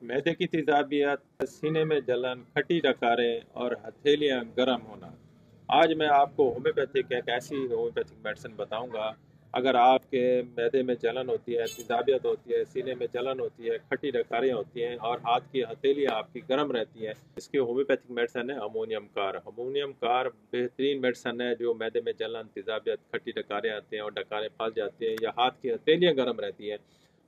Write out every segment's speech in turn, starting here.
मैदे की तेजाबियत, सीने में जलन, खट्टी डकारें और हथेलियां गर्म होना। आज मैं आपको होम्योपैथिक एक ऐसी होम्योपैथिक मेडिसिन बताऊंगा। अगर आपके मैदे में जलन होती है, तेजाबियत होती है, सीने में जलन होती है, खट्टी डकारें होती हैं और हाथ की हथेलियां आपकी गर्म रहती हैं, इसकी होम्योपैथिक मेडिसिन है अमोनियम कार। अमोनियम कार बेहतरीन मेडिसिन है जो मैदे में जलन, तेजाबियत, खट्टी डकारें आती हैं और डकारें फंस जाती हैं या हाथ की हथेलियां गर्म रहती हैं,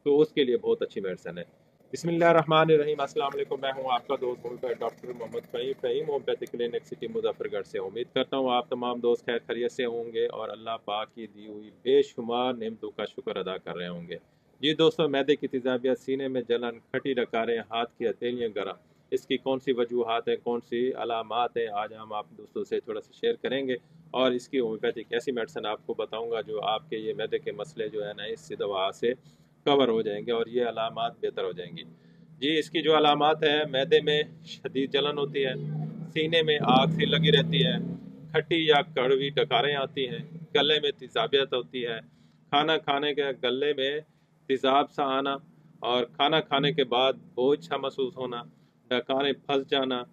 तो उसके लिए बहुत अच्छी मेडिसिन है। बिस्मिल्लाहिर्रहमानिर्रहीम। अस्सलाम वालेकुम। मैं हूं आपका दोस्त homeopath doctor Mohammad Fahim Fahim homeopathic clinic city Muzaffargarh से। उम्मीद करता हूं आप तमाम दोस्त खैर खैरियत से होंगे और अल्लाह पाक की दी हुई बेशुमार नेमतों का शुक्र अदा कर रहे होंगे। जी दोस्तों, मैदे की तेजाबियत, सीने में जलन, खट्टी डकारें, हाथ की हथेलियाँ गर्म, इसकी कौन सी वजूहात हैं, कौन सी अलामात हैं, आज हम आप दोस्तों से थोड़ा सा शेयर करेंगे और इसकी होम्योपैथिक ऐसी मेडिसिन आपको बताऊँगा जो आपके ये मैदे के मसले जो है ना इस दवा से कवर हो जाएंगे और ये अलामात बेहतर हो जाएंगी। जी, इसकी जो अलामात है, मैदे में शदीद जलन होती है, सीने में आग सी लगी रहती है, खट्टी या कड़वी डकारें आती हैं, गले में तेजाबियत होती है, खाना खाने के गले में तेजाब सा आना और खाना खाने के बाद बोझ सा महसूस होना, डकारें फंस जाना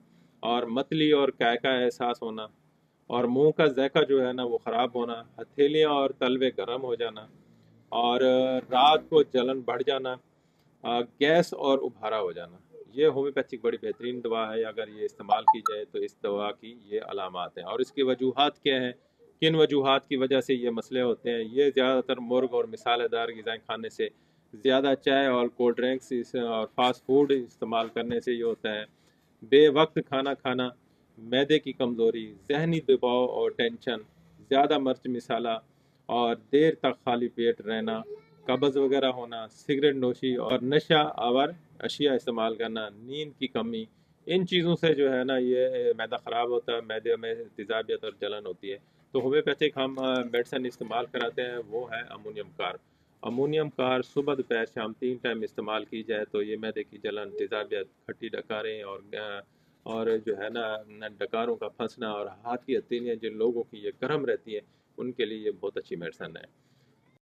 और मतली और कै का एहसास होना और मुंह का ज़ायका जो है ना वो ख़राब होना, हथेलियाँ और तलवे गर्म हो जाना और रात को जलन बढ़ जाना, गैस और उभारा हो जाना। ये होम्योपैथिक बड़ी बेहतरीन दवा है। अगर ये इस्तेमाल की जाए तो इस दवा की ये अलामात हैं और इसकी वजूहात क्या हैं, किन वजूहात की वजह से ये मसले होते हैं। ये ज़्यादातर मुर्ग और मिसालेदार ग़िज़ाएँ खाने से, ज़्यादा चाय और कोल्ड ड्रिंक्स और फास्ट फूड इस्तेमाल करने से ये होता है। बेवक्त खाना खाना, मैदे की कमज़ोरी, ज़हनी दबाव और टेंशन, ज़्यादा मिर्च मिसाला और देर तक खाली पेट रहना, कब्ज़ वगैरह होना, सिगरेट नोशी और नशा आवर अशिया इस्तेमाल करना, नींद की कमी, इन चीज़ों से जो है ना ये मैदा ख़राब होता है, मैदे में तेज़ाबियत और जलन होती है। तो होम्योपैथिक हम मेडिसिन इस्तेमाल कराते हैं वो है अमोनियम कार। अमोनियम कार सुबह दोपहर शाम 3 टाइम इस्तेमाल की जाए तो ये मैदे की जलन, तेज़ाबियत, खट्टी डकारें और जो है ना डकारों का फंसना और हाथ की हथेलियाँ जिन लोगों की ये गर्म रहती हैं उनके लिए ये बहुत अच्छी मेडिसिन है।